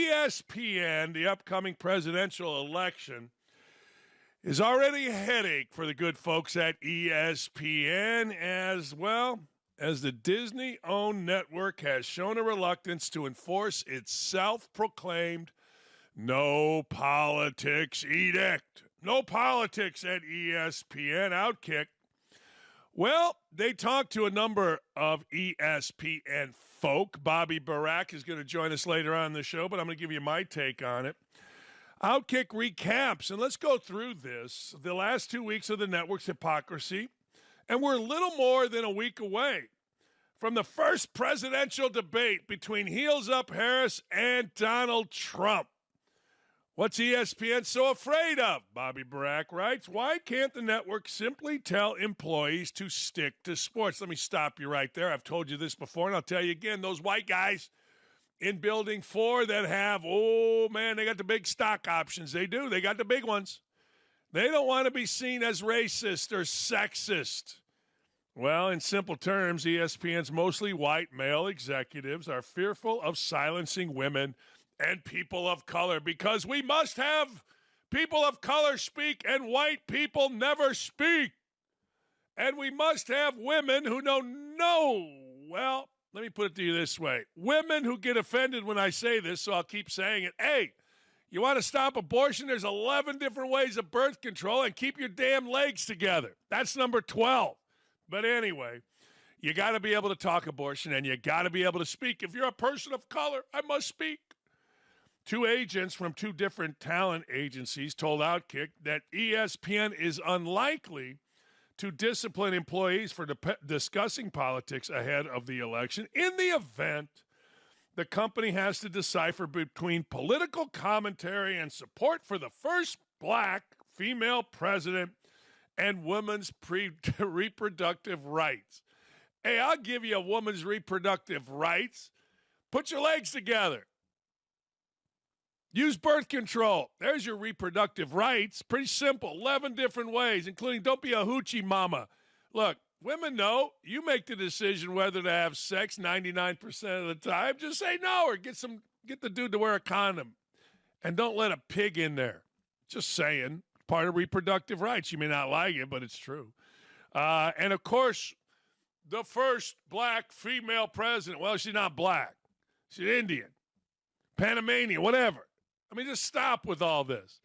ESPN, the upcoming presidential election, is already a headache for the good folks at ESPN, as well as the Disney-owned network has shown a reluctance to enforce its self-proclaimed no politics edict. No politics at ESPN. OutKick. Well, they talked to a number of ESPN folk. Bobby Barack is going to join us later on in the show, but I'm going to give you my take on it. OutKick recaps, and let's go through this, the last 2 weeks of the network's hypocrisy, and we're a little more than a week away from the first presidential debate between Heels Up Harris and Donald Trump. What's ESPN so afraid of? Bobby Barack writes, why can't the network simply tell employees to stick to sports? Let me stop you right there. I've told you this before, and I'll tell you again, those white guys in Building 4 that have, oh, man, they got the big stock options. They do. They got the big ones. They don't want to be seen as racist or sexist. Well, in simple terms, ESPN's mostly white male executives are fearful of silencing women and people of color because we must have people of color speak and white people never speak. And we must have women who know no. Well, let me put it to you this way. Women who get offended when I say this, so I'll keep saying it. Hey, you want to stop abortion? There's 11 different ways of birth control, and keep your damn legs together. That's number 12. But anyway, you got to be able to talk abortion, and you got to be able to speak. If you're a person of color, I must speak. Two agents from two different talent agencies told OutKick that ESPN is unlikely to discipline employees for discussing politics ahead of the election in the event the company has to decipher between political commentary and support for the first black female president and women's reproductive rights. Hey, I'll give you a woman's reproductive rights. Put your legs together. Use birth control. There's your reproductive rights. Pretty simple. 11 different ways, including don't be a hoochie mama. Look, women know you make the decision whether to have sex 99% of the time. Just say no or get the dude to wear a condom. And don't let a pig in there. Just saying. Part of reproductive rights. You may not like it, but it's true. And, of course, the first black female president. Well, she's not black. She's Indian. Panamanian, whatever. I mean, just stop with all this.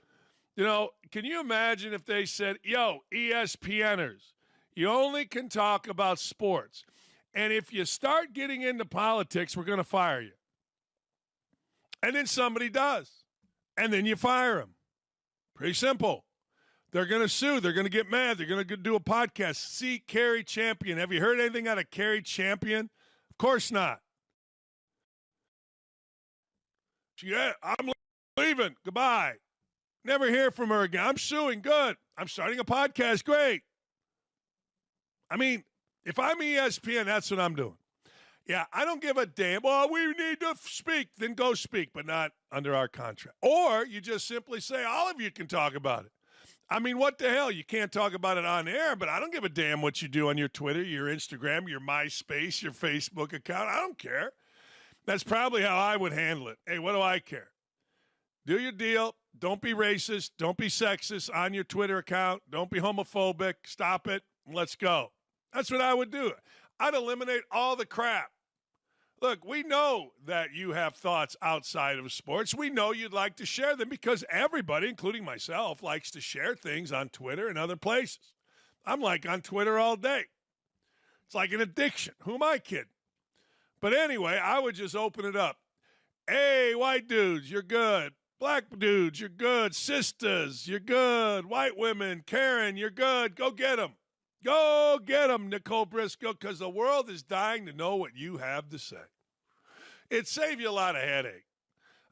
You know, can you imagine if they said, yo, ESPNers, you only can talk about sports. And if you start getting into politics, we're going to fire you. And then somebody does. And then you fire them. Pretty simple. They're going to sue. They're going to get mad. They're going to do a podcast. See Carrie Champion. Have you heard anything out of Carrie Champion? Of course not. Yeah, I'm leaving. Goodbye. Never hear from her again. I'm suing. Good. I'm starting a podcast. Great. I mean, if I'm ESPN, that's what I'm doing. Yeah, I don't give a damn. Well, we need to speak. Then go speak, but not under our contract. Or you just simply say, all of you can talk about it. I mean, what the hell? You can't talk about it on air, but I don't give a damn what you do on your Twitter, your Instagram, your MySpace, your Facebook account. I don't care. That's probably how I would handle it. Hey, what do I care? Do your deal. Don't be racist. Don't be sexist on your Twitter account. Don't be homophobic. Stop it. Let's go. That's what I would do. I'd eliminate all the crap. Look, we know that you have thoughts outside of sports. We know you'd like to share them because everybody, including myself, likes to share things on Twitter and other places. I'm like on Twitter all day. It's like an addiction. Who am I kidding? But anyway, I would just open it up. Hey, white dudes, you're good. Black dudes, you're good. Sisters, you're good. White women, Karen, you're good. Go get them. Go get them, Nicole Briscoe, because the world is dying to know what you have to say. It'd save you a lot of headache.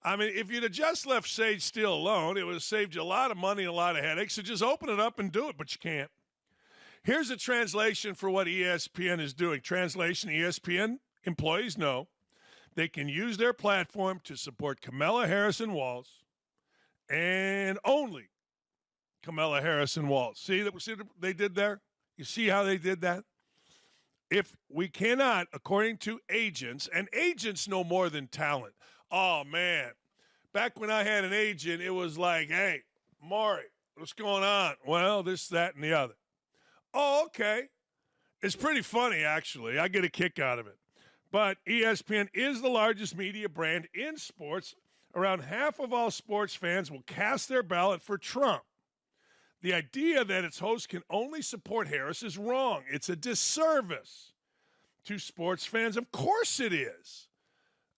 I mean, if you'd have just left Sage Steele alone, it would have saved you a lot of money and a lot of headaches. So just open it up and do it, but you can't. Here's a translation for what ESPN is doing. Translation, ESPN employees know they can use their platform to support Kamala Harris-Walz and only Kamala Harris-Walz. See what they did there? You see how they did that? If we cannot, according to agents, and agents know more than talent. Oh, man. Back when I had an agent, it was like, hey, Maury, what's going on? Well, this, that, and the other. Oh, okay. It's pretty funny, actually. I get a kick out of it. But ESPN is the largest media brand in sports. Around half of all sports fans will cast their ballot for Trump. The idea that its host can only support Harris is wrong. It's a disservice to sports fans. Of course it is.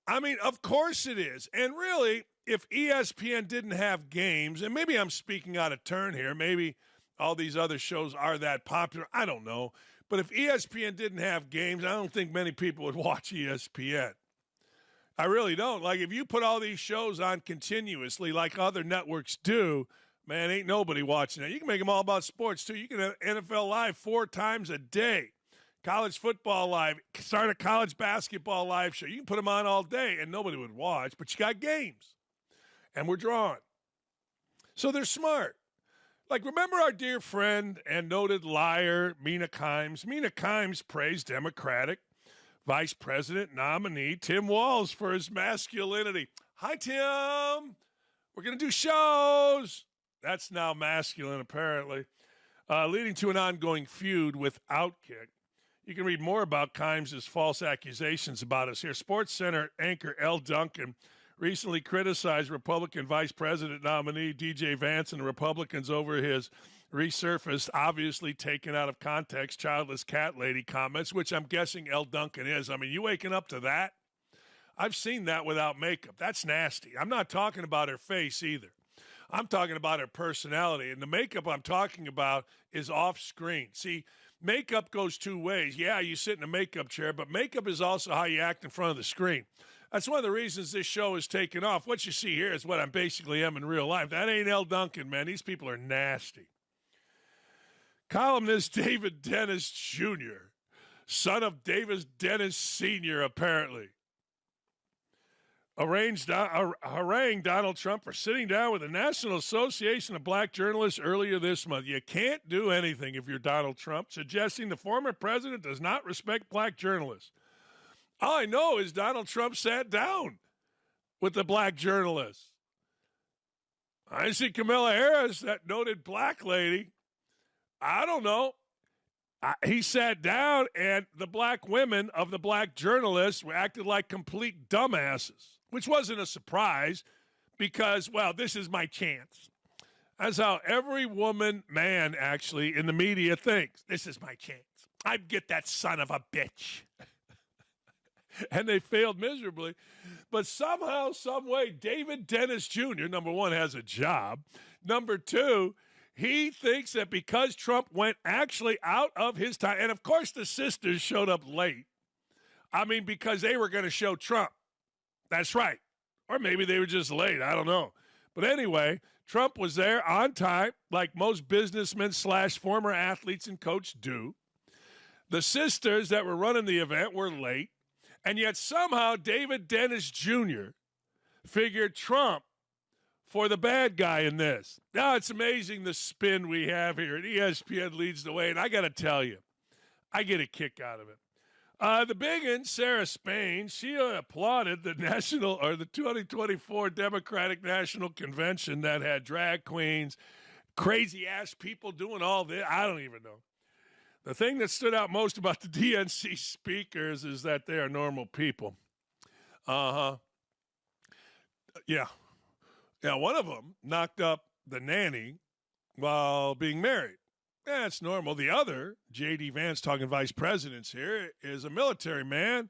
I mean, of course it is. And really, if ESPN didn't have games, and maybe I'm speaking out of turn here, maybe all these other shows are that popular, I don't know. But if ESPN didn't have games, I don't think many people would watch ESPN. I really don't. Like, if you put all these shows on continuously like other networks do, man, ain't nobody watching that. You can make them all about sports, too. You can have NFL Live 4 times a day. College football live, start a college basketball live show. You can put them on all day, and nobody would watch, but you got games, and we're drawing. So they're smart. Like, remember our dear friend and noted liar, Mina Kimes? Mina Kimes praised Democratic Vice President nominee Tim Walz for his masculinity. Hi, Tim. We're going to do shows. That's now masculine, apparently, leading to an ongoing feud with OutKick. You can read more about Kimes' false accusations about us here. SportsCenter anchor L. Duncan recently criticized Republican Vice President nominee DJ Vance and the Republicans over his resurfaced, obviously taken out of context, childless cat lady comments, which I'm guessing L. Duncan is. I mean, you waking up to that? I've seen that without makeup. That's nasty. I'm not talking about her face either. I'm talking about her personality. And the makeup I'm talking about is off screen. See, makeup goes 2 ways. Yeah, you sit in a makeup chair, but makeup is also how you act in front of the screen. That's one of the reasons this show is taken off. What you see here is what I basically am in real life. That ain't L. Duncan, man. These people are nasty. Columnist David Dennis Jr., son of Davis Dennis Sr., apparently, harangued Donald Trump for sitting down with the National Association of Black Journalists earlier this month. You can't do anything if you're Donald Trump, suggesting the former president does not respect black journalists. All I know is Donald Trump sat down with the black journalists. I see Kamala Harris, that noted black lady. I don't know. He sat down, and the black women of the black journalists were acted like complete dumbasses, which wasn't a surprise because, well, this is my chance. That's how every woman, man, actually, in the media thinks. This is my chance. I'd get that son of a bitch. And they failed miserably. But somehow, some way, David Dennis Jr., number one, has a job. Number two, he thinks that because Trump went actually out of his time, and of course the sisters showed up late. I mean, because they were going to show Trump. That's right. Or maybe they were just late. I don't know. But anyway, Trump was there on time, like most businessmen / former athletes and coaches do. The sisters that were running the event were late. And yet somehow David Dennis Jr. figured Trump for the bad guy in this. Now, it's amazing the spin we have here. And ESPN leads the way. And I got to tell you, I get a kick out of it. The big one, Sarah Spain, she applauded the 2024 Democratic National Convention that had drag queens, crazy-ass people doing all this. I don't even know. The thing that stood out most about the DNC speakers is that they are normal people. Yeah. Yeah, one of them knocked up the nanny while being married. Yeah, it's normal. The other, J.D. Vance, talking vice presidents here, is a military man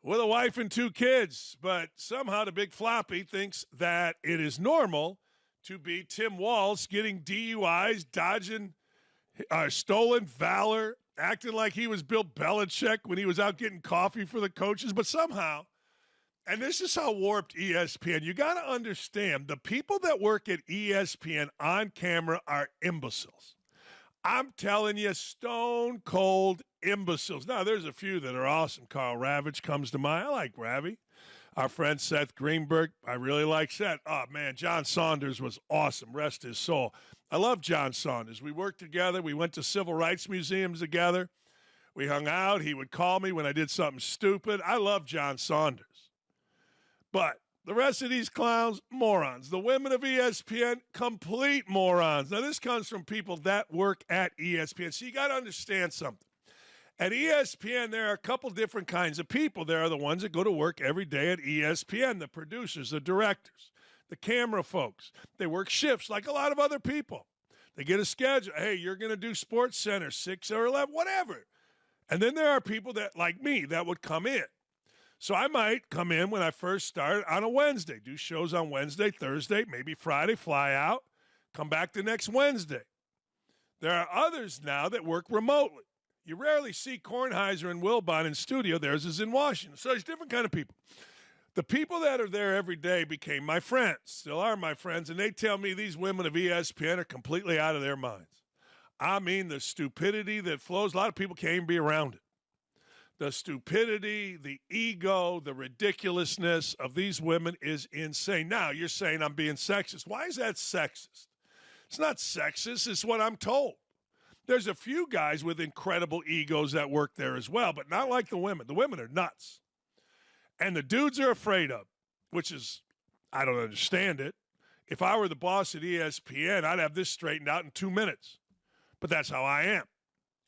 with a wife and 2 kids. But somehow the big floppy thinks that it is normal to be Tim Walz getting DUIs, dodging stolen valor, acting like he was Bill Belichick when he was out getting coffee for the coaches. But somehow, and this is how warped ESPN, you got to understand, the people that work at ESPN on camera are imbeciles. I'm telling you, stone cold imbeciles. Now, there's a few that are awesome. Carl Ravitch comes to mind. I like Ravi. Our friend Seth Greenberg, I really like Seth. Oh, man, John Saunders was awesome. Rest his soul. I love John Saunders. We worked together. We went to civil rights museums together. We hung out. He would call me when I did something stupid. I love John Saunders. But The rest of these clowns, morons. The women of ESPN, complete morons. Now, this comes from people that work at ESPN. So you got to understand something. At ESPN, there are a couple different kinds of people. There are the ones that go to work every day at ESPN, the producers, the directors, the camera folks. They work shifts like a lot of other people. They get a schedule. Hey, you're going to do Sports Center, 6 or 11, whatever. And then there are people that, like me, that would come in. So I might come in when I first started on a Wednesday, do shows on Wednesday, Thursday, maybe Friday, fly out, come back the next Wednesday. There are others now that work remotely. You rarely see Kornheiser and Wilbon in studio. Theirs is in Washington. So there's different kind of people. The people that are there every day became my friends, still are my friends, and they tell me these women of ESPN are completely out of their minds. I mean, the stupidity that flows, a lot of people can't even be around it. The stupidity, the ego, the ridiculousness of these women is insane. Now, you're saying I'm being sexist. Why is that sexist? It's not sexist. It's what I'm told. There's a few guys with incredible egos that work there as well, but not like the women. The women are nuts. And the dudes are afraid of, which is, I don't understand it. If I were the boss at ESPN, I'd have this straightened out in 2 minutes. But that's how I am.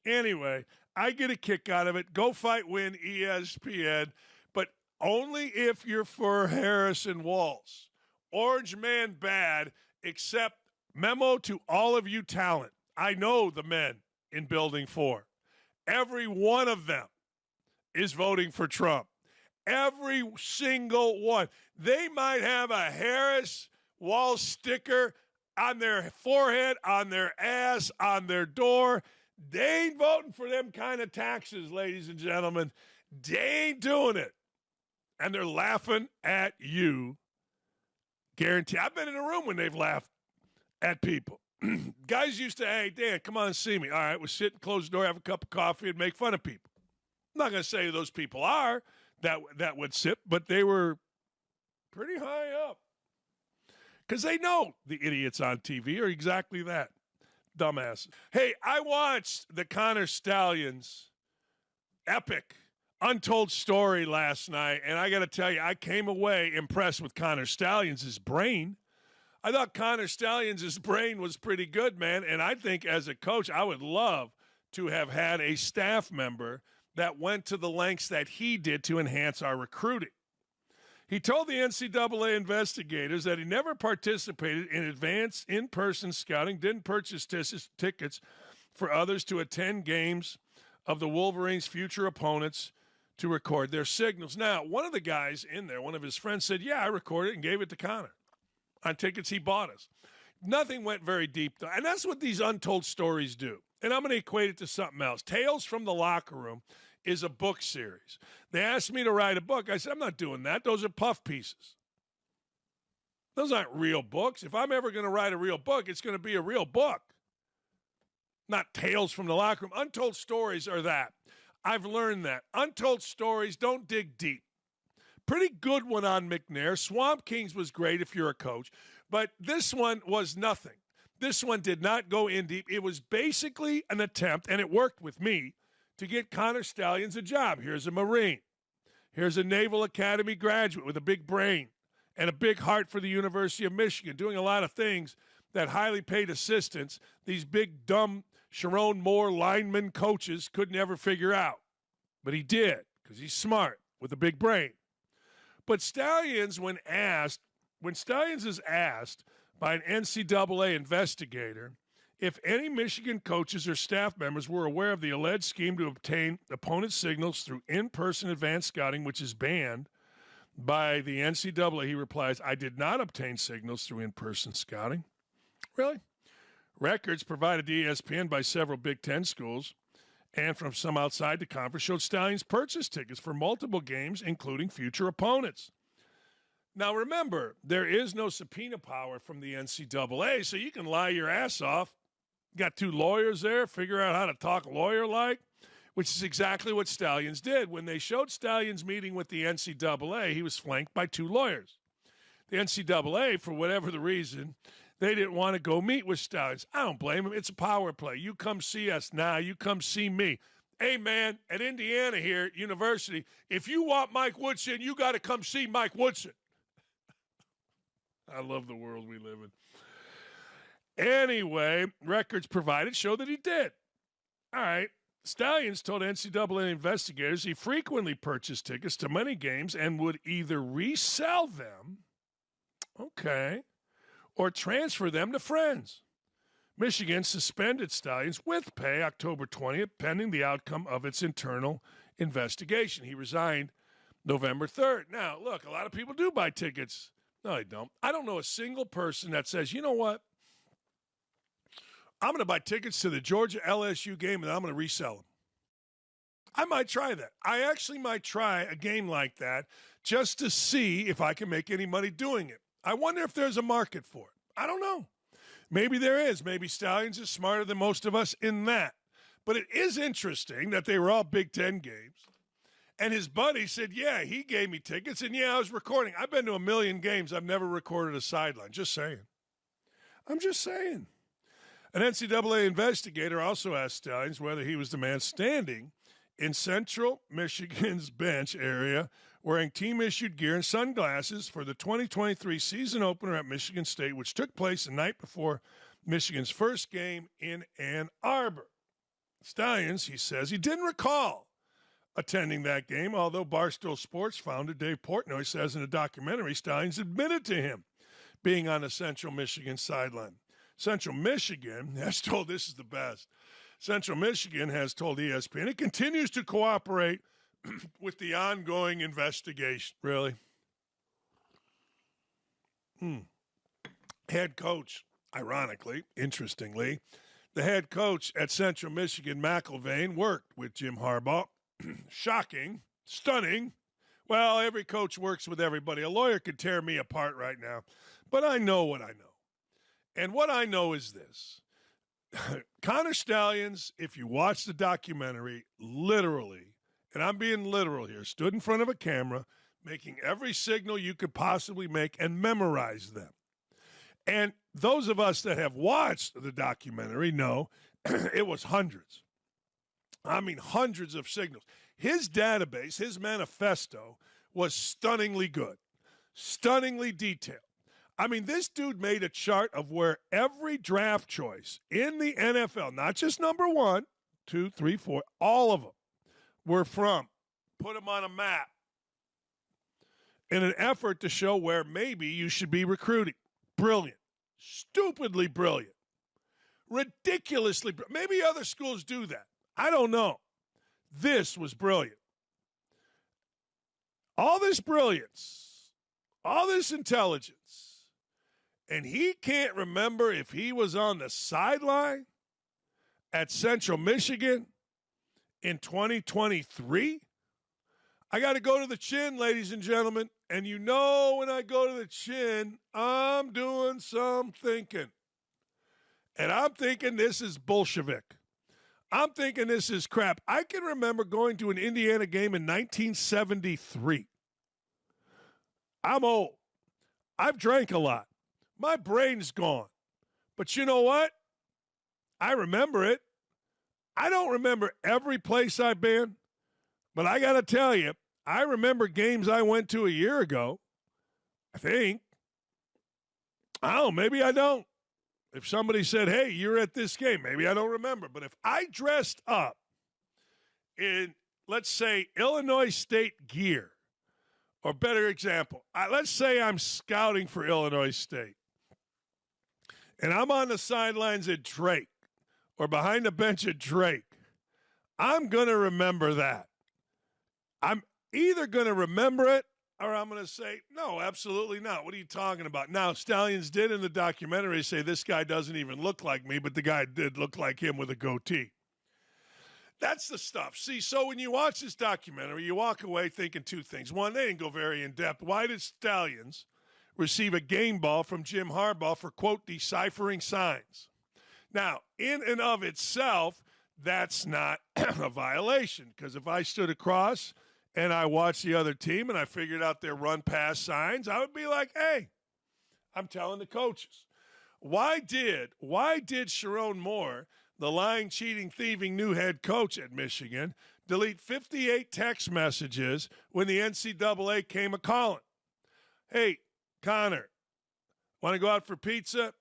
Anyway, I get a kick out of it. Go fight, win, ESPN. But only if you're for Harrison Walls. Orange man bad, except memo to all of you talent. I know the men in Building 4. Every one of them is voting for Trump. Every single one. They might have a Harris Wall sticker on their forehead, on their ass, on their door. They ain't voting for them kind of taxes, ladies and gentlemen. They ain't doing it. And they're laughing at you. Guarantee. I've been in a room when they've laughed at people. Guys used to, hey, Dan, come on and see me. All right, we'll sit and close the door, have a cup of coffee, and make fun of people. I'm not going to say who those people are that would sit, but they were pretty high up. Because they know the idiots on TV are exactly that. Dumbasses. Hey, I watched the Connor Stalions epic untold story last night, and I got to tell you, I came away impressed with Connor Stalions' brain. I thought Connor Stalions' brain was pretty good, man, and I think as a coach, I would love to have had a staff member that went to the lengths that he did to enhance our recruiting. He told the NCAA investigators that he never participated in advanced in-person scouting, didn't purchase tickets for others to attend games of the Wolverines' future opponents to record their signals. Now, one of the guys in there, one of his friends said, yeah, I recorded it and gave it to Connor on tickets he bought us. Nothing went very deep, though. And that's what these untold stories do. And I'm going to equate it to something else. Tales from the Locker Room is a book series. They asked me to write a book. I said, I'm not doing that. Those are puff pieces. Those aren't real books. If I'm ever going to write a real book, it's going to be a real book. Not Tales from the Locker Room. Untold stories are that. I've learned that. Untold stories don't dig deep. Pretty good one on McNair. Swamp Kings was great if you're a coach. But this one was nothing. This one did not go in deep. It was basically an attempt, and it worked with me, to get Connor Stalions a job. Here's a Marine. Here's a Naval Academy graduate with a big brain and a big heart for the University of Michigan, doing a lot of things that highly paid assistants, these big, dumb Sharon Moore lineman coaches could never figure out. But he did, because he's smart with a big brain. But Stalions, when Stalions is asked by an NCAA investigator if any Michigan coaches or staff members were aware of the alleged scheme to obtain opponent signals through in-person advanced scouting, which is banned by the NCAA, he replies, I did not obtain signals through in-person scouting. Really? Records provided to ESPN by several Big Ten schools and from some outside the conference showed Stalions purchased tickets for multiple games, including future opponents. Now, remember, there is no subpoena power from the NCAA, so you can lie your ass off. Got two lawyers there, figure out how to talk lawyer-like, which is exactly what Stalions did. When they showed Stalions meeting with the NCAA, he was flanked by two lawyers. The NCAA, for whatever the reason, they didn't want to go meet with Stalions. I don't blame him. It's a power play. You come see us now. You come see me. Hey, man, at Indiana here at University, if you want Mike Woodson, you got to come see Mike Woodson. I love the world we live in. Anyway, records provided show that he did. All right. Stalions told NCAA investigators he frequently purchased tickets to many games and would either resell them, or transfer them to friends. Michigan suspended Stalions with pay October 20th, pending the outcome of its internal investigation. He resigned November 3rd. Now, look, a lot of people do buy tickets. No, they don't. I don't know a single person that says, you know what? I'm going to buy tickets to the Georgia LSU game and I'm going to resell them. I might try that. I actually might try a game like that just to see if I can make any money doing it. I wonder if there's a market for it. I don't know. Maybe there is. Maybe Stalions is smarter than most of us in that. But it is interesting that they were all Big Ten games. And his buddy said, yeah, he gave me tickets. And, yeah, I was recording. I've been to 1 million games. I've never recorded a sideline. Just saying. I'm just saying. An NCAA investigator also asked Stalions whether he was the man standing in Central Michigan's bench area wearing team-issued gear and sunglasses for the 2023 season opener at Michigan State, which took place the night before Michigan's first game in Ann Arbor. Stalions, he says, he didn't recall attending that game, although Barstool Sports founder Dave Portnoy says in a documentary Stalions admitted to him being on the Central Michigan sideline. Central Michigan has told, this is the best, Central Michigan has told ESPN it continues to cooperate with the ongoing investigation. Really? Head coach, ironically, interestingly, the head coach at Central Michigan, McElvain, worked with Jim Harbaugh. Shocking, stunning. Well, every coach works with everybody. A lawyer could tear me apart right now, but I know what I know. And what I know is this. Connor Stalions, if you watch the documentary, literally, and I'm being literal here, stood in front of a camera, making every signal you could possibly make and memorize them. And those of us that have watched the documentary know it was hundreds. I mean, hundreds of signals. His database, his manifesto, was stunningly good, stunningly detailed. I mean, this dude made a chart of where every draft choice in the NFL, not just number 1, 2, 3, 4, all of them were from. Put them on a map in an effort to show where maybe you should be recruiting. Brilliant. Stupidly brilliant. Ridiculously brilliant. Maybe other schools do that. I don't know. This was brilliant. All this brilliance, all this intelligence, and he can't remember if he was on the sideline at Central Michigan in 2023. I got to go to the chin, ladies and gentlemen. And you know when I go to the chin, I'm doing some thinking. And I'm thinking this is Bolshevik. I'm thinking this is crap. I can remember going to an Indiana game in 1973. I'm old. I've drank a lot. My brain's gone. But you know what? I remember it. I don't remember every place I've been, but I got to tell you, I remember games I went to a year ago, I think. I don't know, maybe I don't. If somebody said, hey, you're at this game, maybe I don't remember. But if I dressed up in, let's say, Illinois State gear, or better example, let's say I'm scouting for Illinois State, and I'm on the sidelines at Drake or behind the bench at Drake, I'm going to remember that. I'm either going to remember it or I'm going to say, no, absolutely not. What are you talking about? Now, Stalions did in the documentary say this guy doesn't even look like me, but the guy did look like him with a goatee. That's the stuff. See, so when you watch this documentary, you walk away thinking two things. One, they didn't go very in-depth. Why did Stalions receive a game ball from Jim Harbaugh for, quote, deciphering signs? Now, in and of itself, that's not a violation, because if I stood across and I watched the other team and I figured out their run-pass signs, I would be like, hey, I'm telling the coaches. Why did Sharon Moore, the lying, cheating, thieving new head coach at Michigan, delete 58 text messages when the NCAA came a-calling? Hey, Connor, Want to go out for pizza?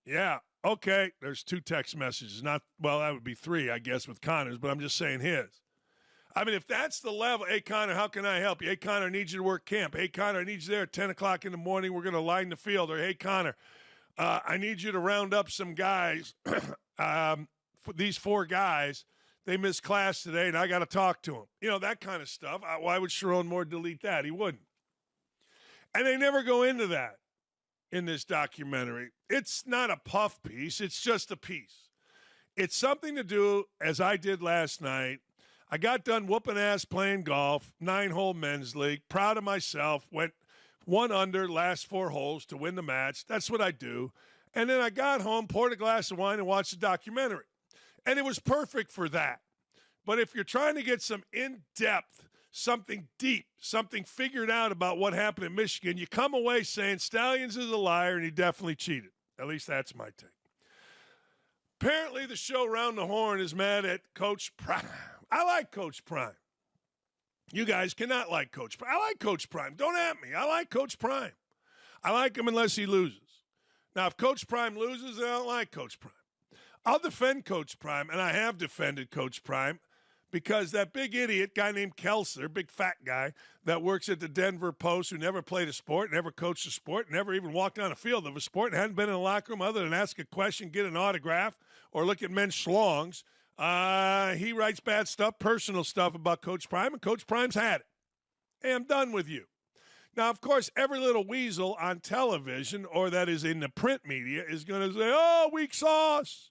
Yeah. Okay. There's 2 text messages. That would be 3, I guess, with Connor's, but I'm just saying his. I mean, if that's the level, hey, Connor, how can I help you? Hey, Connor, I need you to work camp. Hey, Connor, I need you there at 10 o'clock in the morning. We're going to line the field. Or, hey, Connor, I need you to round up some guys. These 4 guys, they missed class today, and I got to talk to them. You know, that kind of stuff. Why would Sharon Moore delete that? He wouldn't. And they never go into that in this documentary. It's not a puff piece. It's just a piece. It's something to do, as I did last night. I got done whooping ass playing golf, 9-hole men's league. Proud of myself. Went 1 under, last 4 holes to win the match. That's what I do. And then I got home, poured a glass of wine, and watched the documentary. And it was perfect for that. But if you're trying to get some in-depth, something deep, something figured out about what happened in Michigan, you come away saying Stalions is a liar and he definitely cheated. At least that's my take. Apparently the show Round the Horn is mad at Coach Prime. I like Coach Prime. You guys cannot like Coach Prime. I like Coach Prime. Don't at me. I like Coach Prime. I like him unless he loses. Now, if Coach Prime loses, then I don't like Coach Prime. I'll defend Coach Prime, and I have defended Coach Prime, because that big idiot guy named Kelser, big fat guy, that works at the Denver Post, who never played a sport, never coached a sport, never even walked on a field of a sport, and hadn't been in a locker room other than ask a question, get an autograph, or look at men's schlongs. He writes bad stuff, personal stuff about Coach Prime, and Coach Prime's had it. Hey, I'm done with you. Now, of course, every little weasel on television, or that is in the print media, is going to say, oh, weak sauce.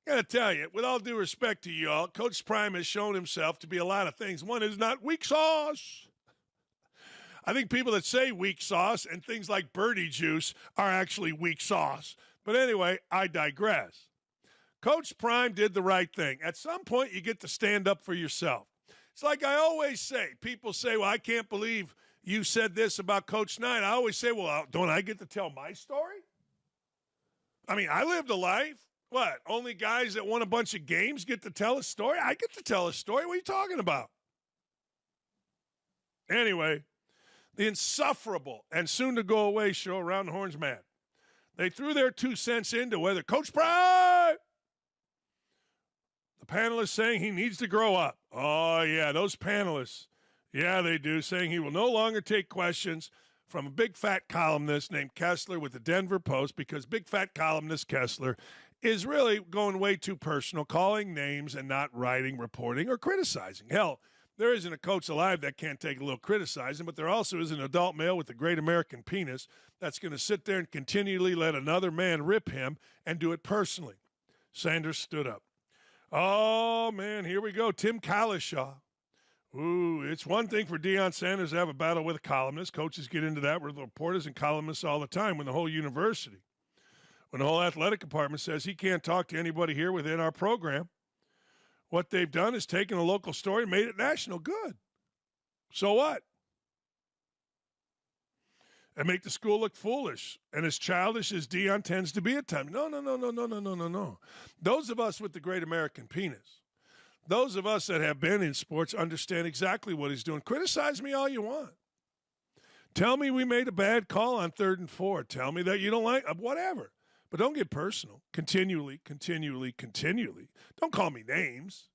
I got to tell you, with all due respect to you all, Coach Prime has shown himself to be a lot of things. One is not weak sauce. I think people that say weak sauce and things like birdie juice are actually weak sauce. But anyway, I digress. Coach Prime did the right thing. At some point, you get to stand up for yourself. It's like I always say. People say, well, I can't believe you said this about Coach Knight. I always say, well, don't I get to tell my story? I mean, I lived a life. What, only guys that won a bunch of games get to tell a story? I get to tell a story. What are you talking about? Anyway, the insufferable and soon-to-go-away show Around the Horn's mad. They threw their 2 cents into whether Coach Prime, the panelists saying he needs to grow up. Oh, yeah, those panelists, yeah, they do, saying he will no longer take questions from a big fat columnist named Kessler with the Denver Post, because big fat columnist Kessler is really going way too personal, calling names and not writing, reporting, or criticizing. Hell, there isn't a coach alive that can't take a little criticizing, but there also is an adult male with a great American penis that's going to sit there and continually let another man rip him and do it personally. Sanders stood up. Oh, man, here we go. Tim Kalishaw. Ooh, it's one thing for Deion Sanders to have a battle with a columnist. Coaches get into that with reporters and columnists all the time when the whole university, when the whole athletic department says he can't talk to anybody here within our program. What they've done is taken a local story and made it national. Good. So what? And make the school look foolish and as childish as Deion tends to be at times. No. Those of us with the great American penis, those of us that have been in sports understand exactly what he's doing. Criticize me all you want. Tell me we made a bad call on 3rd and 4. Tell me that you don't like whatever. But don't get personal. Continually. Don't call me names.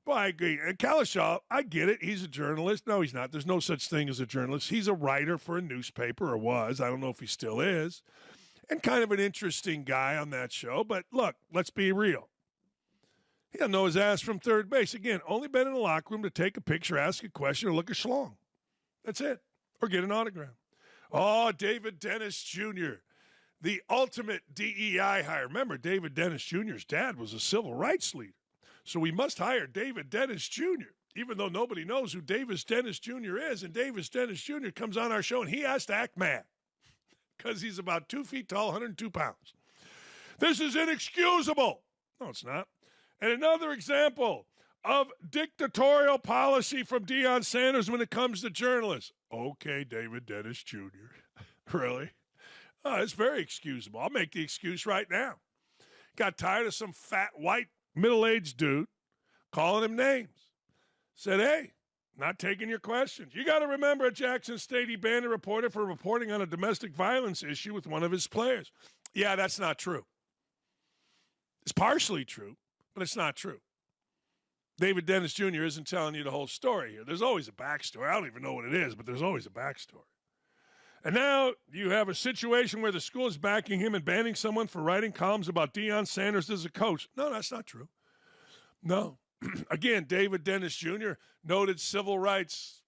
Well, I agree. And Kalishaw, I get it. He's a journalist. No, he's not. There's no such thing as a journalist. He's a writer for a newspaper, or was. I don't know if he still is. And kind of an interesting guy on that show. But look, let's be real. He doesn't know his ass from third base. Again, only been in the locker room to take a picture, ask a question, or look a schlong. That's it. Or get an autograph. Oh, David Dennis Jr., the ultimate DEI hire. Remember, David Dennis Jr.'s dad was a civil rights leader. So we must hire David Dennis Jr., even though nobody knows who Davis Dennis Jr. is. And Davis Dennis Jr. comes on our show, and he has to act mad because he's about 2 feet tall, 102 pounds. This is inexcusable. No, it's not. And another example of dictatorial policy from Deion Sanders when it comes to journalists. Okay, David Dennis Jr. Really? Oh, it's very excusable. I'll make the excuse right now. Got tired of some fat, white, middle-aged dude calling him names. Said, hey, Not taking your questions. You got to remember at Jackson State, he banned a reporter for reporting on a domestic violence issue with one of his players. Yeah, that's not true. It's partially true, but it's not true. David Dennis Jr. isn't telling you the whole story here. There's always a backstory. I don't even know what it is, but there's always a backstory. And now you have a situation where the school is backing him and banning someone for writing columns about Deion Sanders as a coach. No, that's not true. No. Again, David Dennis Jr., noted civil rights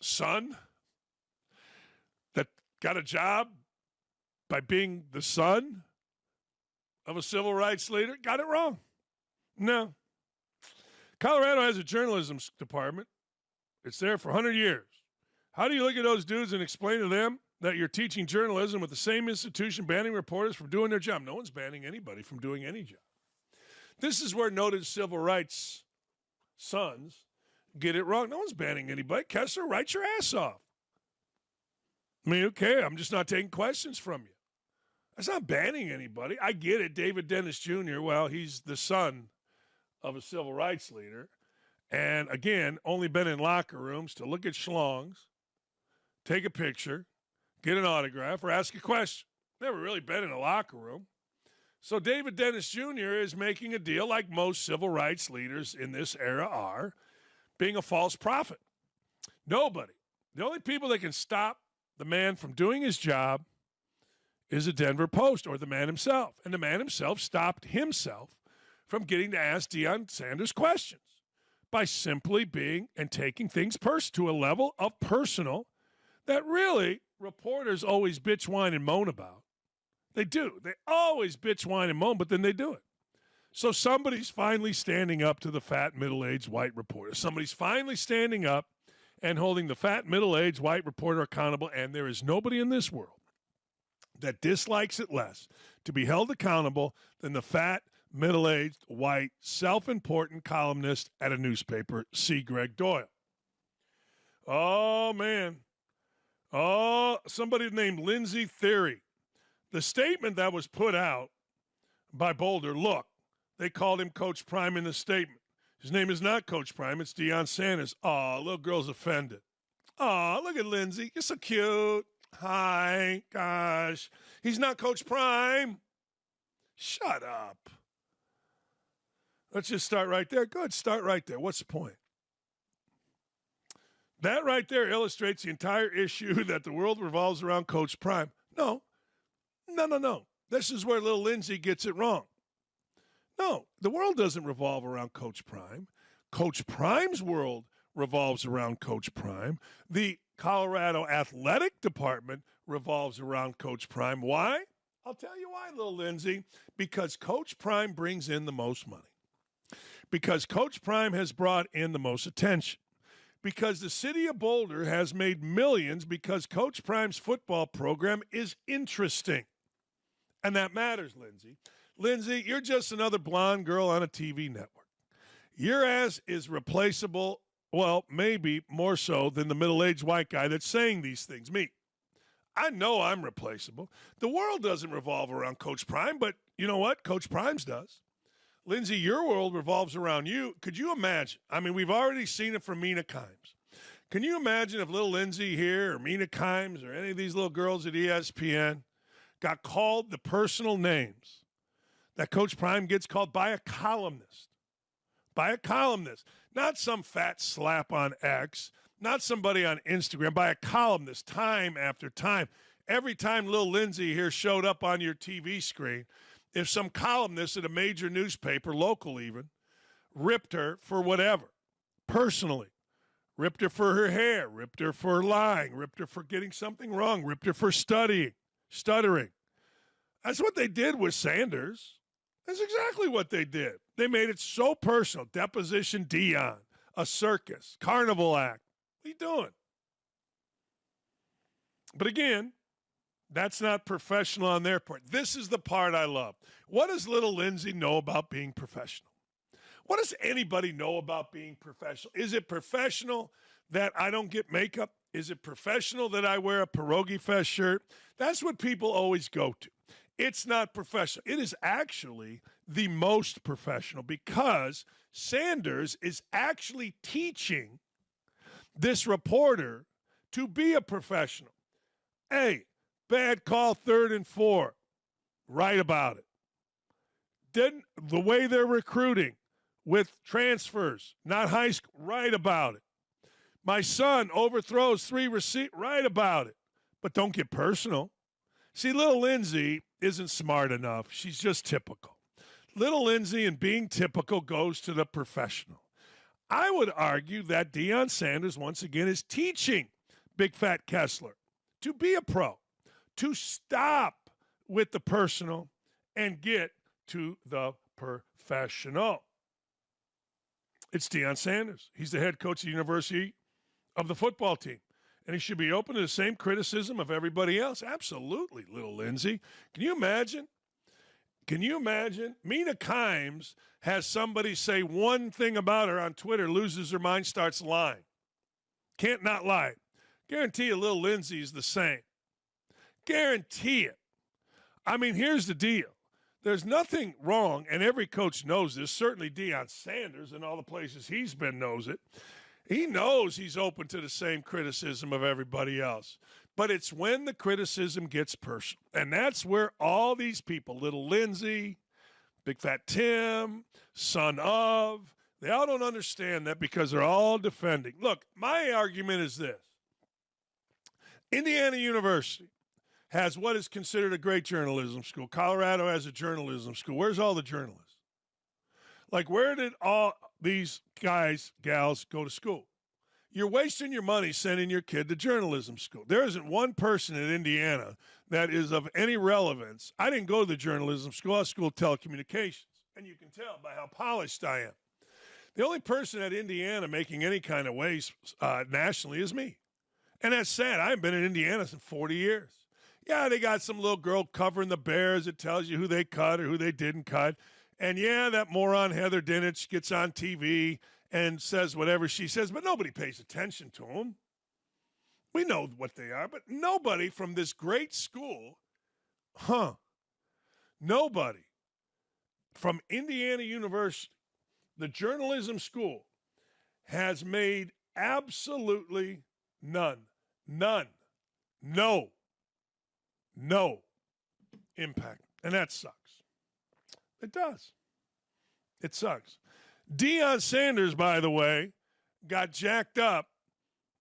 son that got a job by being the son of a civil rights leader, got it wrong. No. Colorado has a journalism department. It's there for 100 years. How do you look at those dudes and explain to them that you're teaching journalism with the same institution banning reporters from doing their job? No one's banning anybody from doing any job. This is where noted civil rights sons get it wrong. No one's banning anybody. Kessler, write your ass off. I mean, okay, I'm just not taking questions from you. That's not banning anybody. I get it. David Dennis Jr., well, he's the son of a civil rights leader. And, again, only been in locker rooms to look at schlongs, take a picture, get an autograph, or ask a question. Never really been in a locker room. So David Dennis Jr. is making a deal like most civil rights leaders in this era are, being a false prophet. Nobody. The only people that can stop the man from doing his job is the Denver Post or the man himself. And the man himself stopped himself from getting to ask Deion Sanders questions by simply being and taking things to a level of personal that really reporters always bitch, whine, and moan about. They do. They always bitch, whine, and moan, but then they do it. So somebody's finally standing up to the fat, middle-aged white reporter. Somebody's finally standing up and holding the fat, middle-aged white reporter accountable, and there is nobody in this world that dislikes it less to be held accountable than the fat, middle-aged, white, self-important columnist at a newspaper, C. Greg Doyle. Oh, man. Oh, somebody named Lindsay Theory. The statement that was put out by Boulder, look, they called him Coach Prime in the statement. His name is not Coach Prime, it's Deion Sanders. Oh, little girl's offended. Oh, look at Lindsay. You're so cute. Hi, gosh. He's not Coach Prime. Shut up. Let's just start right there. Good, start right there. What's the point? That right there illustrates the entire issue that the world revolves around Coach Prime. No. This is where little Lindsay gets it wrong. No, the world doesn't revolve around Coach Prime. Coach Prime's world revolves around Coach Prime. The Colorado Athletic Department revolves around Coach Prime. Why? I'll tell you why, little Lindsay. Because Coach Prime brings in the most money. Because Coach Prime has brought in the most attention. Because the city of Boulder has made millions because Coach Prime's football program is interesting. And that matters, Lindsay. Lindsay, you're just another blonde girl on a TV network. Your ass is replaceable, well, maybe more so than the middle-aged white guy that's saying these things, me. I know I'm replaceable. The world doesn't revolve around Coach Prime, but you know what? Coach Prime's does. Lindsay, your world revolves around you. Could you imagine? I mean, we've already seen it from Mina Kimes. Can you imagine if little Lindsay here or Mina Kimes or any of these little girls at ESPN got called the personal names that Coach Prime gets called by a columnist? By a columnist. Not some fat slap on X, not somebody on Instagram, by a columnist time after time. Every time little Lindsay here showed up on your TV screen, if some columnist at a major newspaper, local even, ripped her for whatever, personally, ripped her for her hair, ripped her for lying, ripped her for getting something wrong, ripped her for stuttering. That's what they did with Sanders. That's exactly what they did. They made it so personal. Deposition Deion, a circus, carnival act. What are you doing? But again, that's not professional on their part. This is the part I love. What does little Lindsay know about being professional? What does anybody know about being professional? Is it professional that I don't get makeup? Is it professional that I wear a Pierogi Fest shirt? That's what people always go to. It's not professional. It is actually the most professional because Sanders is actually teaching this reporter to be a professional. Hey, bad call, 3rd and 4. Write about it. Didn't the way they're recruiting with transfers, not high school, write about it. My son overthrows 3 receivers, write about it. But don't get personal. See, little Lindsay isn't smart enough. She's just typical. Little Lindsay and being typical goes to the professional. I would argue that Deion Sanders, once again, is teaching Big Fat Kessler to be a pro, to stop with the personal and get to the professional. It's Deion Sanders. He's the head coach of the University of the football team. And he should be open to the same criticism of everybody else. Absolutely, little Lindsay. Can you imagine? Mina Kimes has somebody say one thing about her on Twitter, loses her mind, starts lying. Can't not lie. Guarantee you little Lindsay's the same. Guarantee it. I mean, here's the deal. There's nothing wrong, and every coach knows this. Certainly Deion Sanders and all the places he's been knows it. He knows he's open to the same criticism of everybody else. But it's when the criticism gets personal. And that's where all these people, little Lindsay, Big Fat Tim, son of, they all don't understand that because they're all defending. Look, my argument is this. Indiana University has what is considered a great journalism school. Colorado has a journalism school. Where's all the journalists? Like, where did all these guys, gals go to school? You're wasting your money sending your kid to journalism school. There isn't one person in Indiana that is of any relevance. I didn't go to the journalism school. I was school of telecommunications. And you can tell by how polished I am. The only person at Indiana making any kind of waves nationally is me. And that's sad. I haven't been in Indiana in 40 years. Yeah, they got some little girl covering the Bears. It tells you who they cut or who they didn't cut. And, yeah, that moron Heather Dinich gets on TV and says whatever she says, but nobody pays attention to them. We know what they are, but nobody from this great school, nobody from Indiana University, the journalism school, has made absolutely no impact. And that sucks. It does. It sucks. Deion Sanders, by the way, got jacked up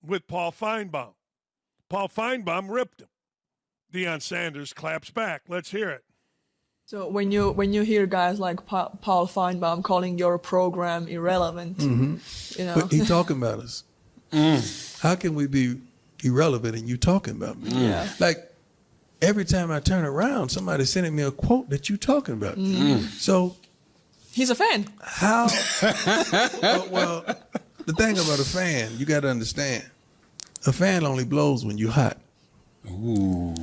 with Paul Feinbaum. Paul Feinbaum ripped him. Deion Sanders claps back. Let's hear it. So when you hear guys like Paul Feinbaum calling your program irrelevant, you know, but he talking about us. How can we be irrelevant and you talking about me? Yeah. Like every time I turn around, somebody's sending me a quote that you talking about. So he's a fan. how? well, the thing about a fan, you got to understand, a fan only blows when you're hot. Ooh.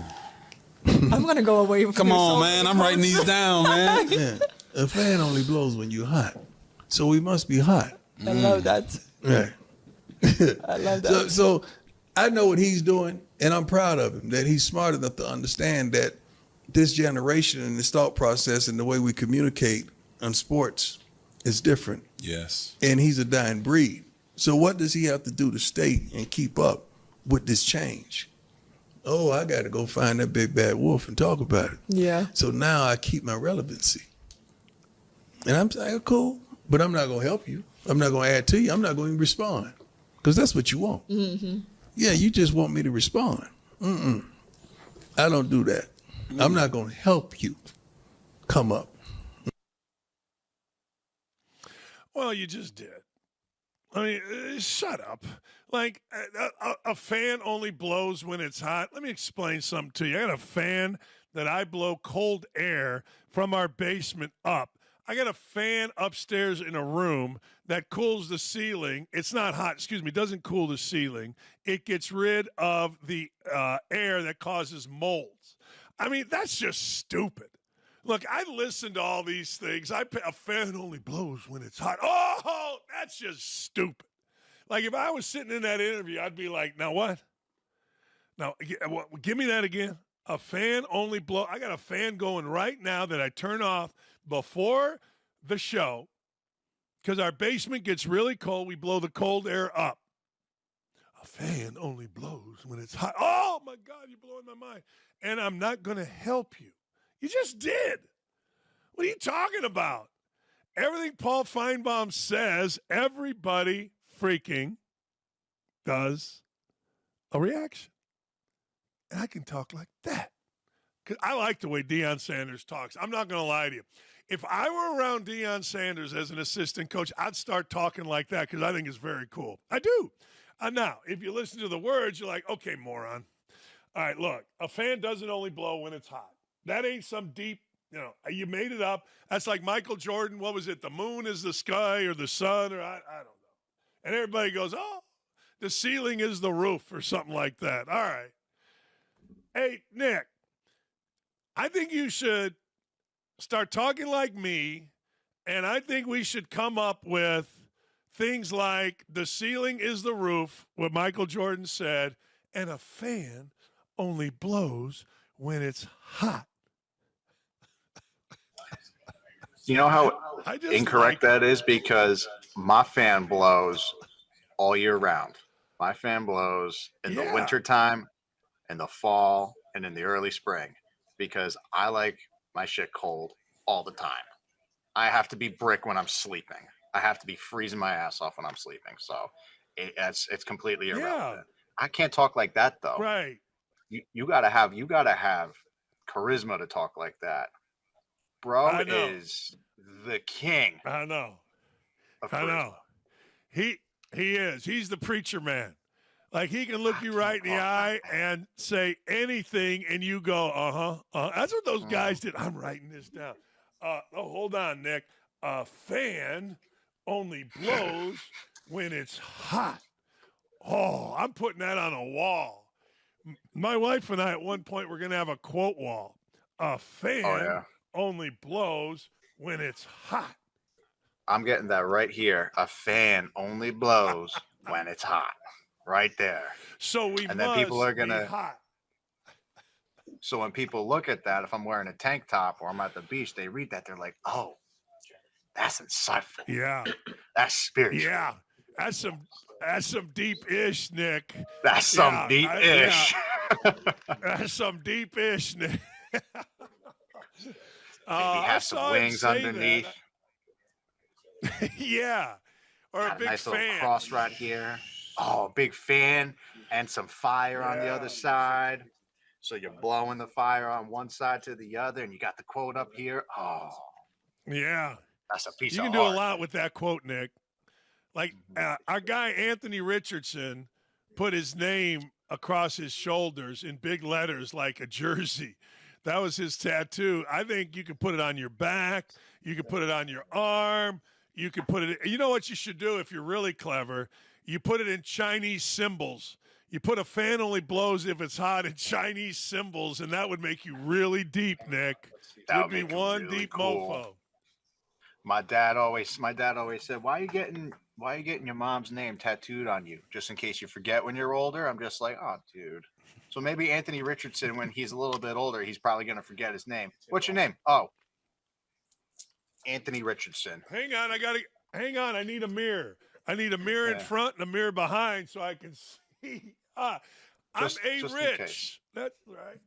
I'm gonna go away from Come this on, man. I'm writing these down, man. Yeah, a fan only blows when you're hot. So we must be hot. I love that. Right. I love that. So I know what he's doing, and I'm proud of him, that he's smart enough to understand that this generation and this thought process and the way we communicate on sports is different. Yes. And he's a dying breed. So what does he have to do to stay and keep up with this change? Oh, I got to go find that big bad wolf and talk about it. Yeah. So now I keep my relevancy. And I'm saying, cool, but I'm not going to help you. I'm not going to add to you. I'm not going to respond because that's what you want. Mm-hmm. Yeah, you just want me to respond. I don't do that. I'm not going to help you come up. Well, you just did. I mean, shut up. Like, a fan only blows when it's hot. Let me explain something to you. I got a fan that I blow cold air from our basement up. I got a fan upstairs in a room that cools the ceiling. It's not hot, it doesn't cool the ceiling. It gets rid of the air that causes molds. I mean, that's just stupid. Look, I listen to all these things. A fan only blows when it's hot. Oh, that's just stupid. Like, if I was sitting in that interview, I'd be like, now what? Now, give me that again. A fan only blow. I got a fan going right now that I turn off before the show because our basement gets really cold. We blow the cold air up. a fan only blows when it's hot. Oh, my God, you're blowing my mind. And I'm not going to help you. You just did. What are you talking about? Everything Paul Feinbaum says, everybody freaking does a reaction. And I can talk like that. Because I like the way Deion Sanders talks. I'm not going to lie to you. If I were around Deion Sanders as an assistant coach, I'd start talking like that because I think it's very cool. I do. Now, if you listen to the words, you're like, okay, moron. All right, look, a fan doesn't only blow when it's hot. That ain't some deep, you made it up. That's like Michael Jordan. What was it? The moon is the sky or the sun or I don't know. And everybody goes, oh, the ceiling is the roof or something like that. All right. Hey, Nick, I think you should start talking like me, and I think we should come up with things like the ceiling is the roof, what Michael Jordan said, and a fan only blows when it's hot. You know how incorrect that is? Because my fan blows all year round. My fan blows in the wintertime, in the fall, and in the early spring because I like my shit cold all the time. I have to be brick when I'm sleeping. I have to be freezing my ass off when I'm sleeping. So it's completely irrelevant. I can't talk like that though. Right. You gotta have charisma to talk like that. Bro is the king. I know. I know. He is. He's the preacher man. Like he can look you right in the eye and say anything, and you go, That's what those guys did. I'm writing this down. Hold on, Nick. A fan only blows when it's hot. Oh, I'm putting that on a wall. My wife and I, at one point, we're going to have a quote wall. A fan only blows when it's hot. I'm getting that right here. A fan only blows when it's hot. Right there. So and then people are gonna be hot. So when people look at that, if I'm wearing a tank top or I'm at the beach, they read that, they're like, oh, that's insightful. Yeah. That's spiritual. Yeah. That's some deep-ish, Nick. That's some deep-ish. That's some deep-ish, Nick. Maybe have some wings underneath. Yeah. Or got a big nice fan. Little cross right here. Oh, a big fan and some fire on the other side. So you're blowing the fire on one side to the other, and you got the quote up here. Oh. Yeah. That's a piece of You can do a lot with that quote, Nick. Like our guy Anthony Richardson put his name across his shoulders in big letters like a jersey. That was his tattoo. I think you could put it on your back. You could put it on your arm. You could put it – you know what you should do if you're really clever? You put it in Chinese symbols. You put a fan only blows if it's hot in Chinese symbols, and that would make you really deep, Nick. It would be one really deep mofo. My dad always said, why are you getting your mom's name tattooed on you? Just in case you forget when you're older? I'm just like, oh, dude. So maybe Anthony Richardson, when he's a little bit older, he's probably going to forget his name. What's your name? Oh, Anthony Richardson. Hang on. I need a mirror. I need a mirror in front and a mirror behind so I can see. I'm A. Rich. That's right.